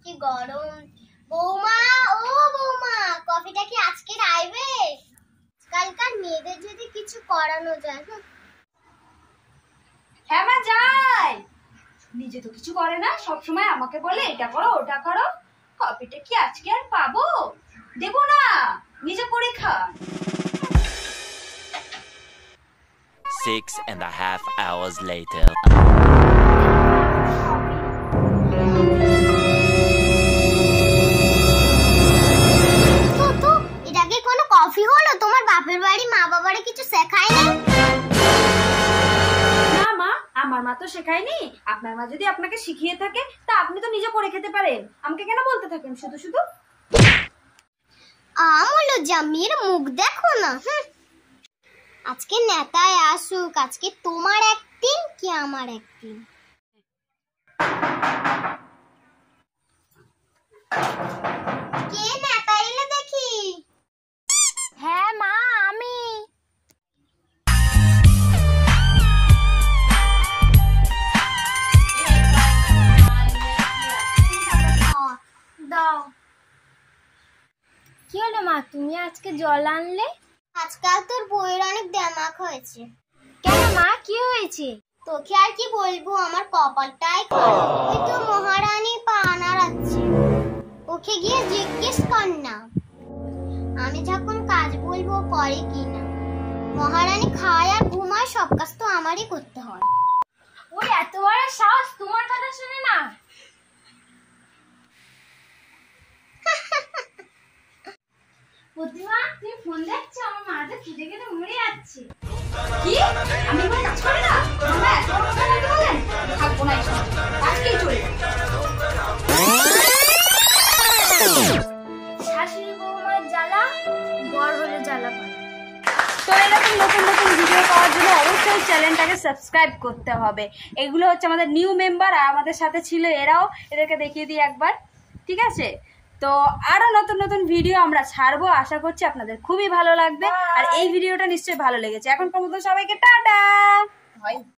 কি গরম। বৌমা, ও বৌমা, কফিটা কি আজকে আইবে? আজকালকার মেয়েদের যদি কিছু করানো যায়। হ্যাঁ মা যাই। নিজে তো কিছু করে না, সবসময় আমাকে বলে এটা করো ওটা করো। কফিটা কি আজকে আর পাবো? দেবো না, নিজে করে খা। 6.5 hours later. এটা কি কোনো কফি হলো? তোমার বাপের বাড়ি মা বাবারে কিছু শেখায় না? না মা, আমার মা তো শেখায়নি। আপনার মা যদি আপনাকে শিখিয়ে থাকে তা আপনি তো নিজে করে খেতে পারেন। আমাকে কেন বলতে থাকেন শুধু শুধু? আমলো জামির মুখ দেখো না। আজকে নেতায় আসুক, আজকে তোমার একদিন কি আমার একদিন। কে নেতা এলে দেখি? হ্যাঁ মা, আমি। দাও। কি হলো মা, তুমি আজকে জল আনলে? আজকাল তোর বইয়ের অনেক দেমাক হয়েছে। কেন মা, কি হয়েছে? তোকে আর কি বলবো, আমার কপালটাই খারাপ। ওই তো মহারানী পা নাড়াচ্ছে, ওকে গিয়ে জিজ্ঞেস কর না আমি যখন কাজ বলবো করে কিনা। মহারানী খায় আর ঘুমায়, সব কাজ তো আমারই করতে হয়। ওই এত বড় সাহস, তোমার কথা শুনে না। প্রতিমা, তুমি ফোন দেখছো? আমার মা তো খিদে খেতে মরে যাচ্ছে। কি? আমি কোনো কাজ করি না? তোমরা এত বড় কথা বলতে বলেন? থাকবো না এই সমাজে, আজকেই চলে যাবো। শাশুড়ি বৌমার জ্বালা বড় হলে জ্বালা পায়। তো এরকম নতুন নতুন ভিডিও পাওয়ার জন্য অবশ্যই চ্যানেলটাকে সাবস্ক্রাইব করতে হবে। এগুলো হচ্ছে আমাদের নিউ মেম্বার, আর আমাদের সাথে ছিল এরাও। এদেরকে দেখিয়ে দিই একবার, ঠিক আছে? তো আরো নতুন নতুন ভিডিও আমরা ছাড়বো, আশা করছি আপনাদের খুবই ভালো লাগবে। আর এই ভিডিওটা নিশ্চয়ই ভালো লেগেছে। এখন পর্যন্ত সবাইকে টাটা।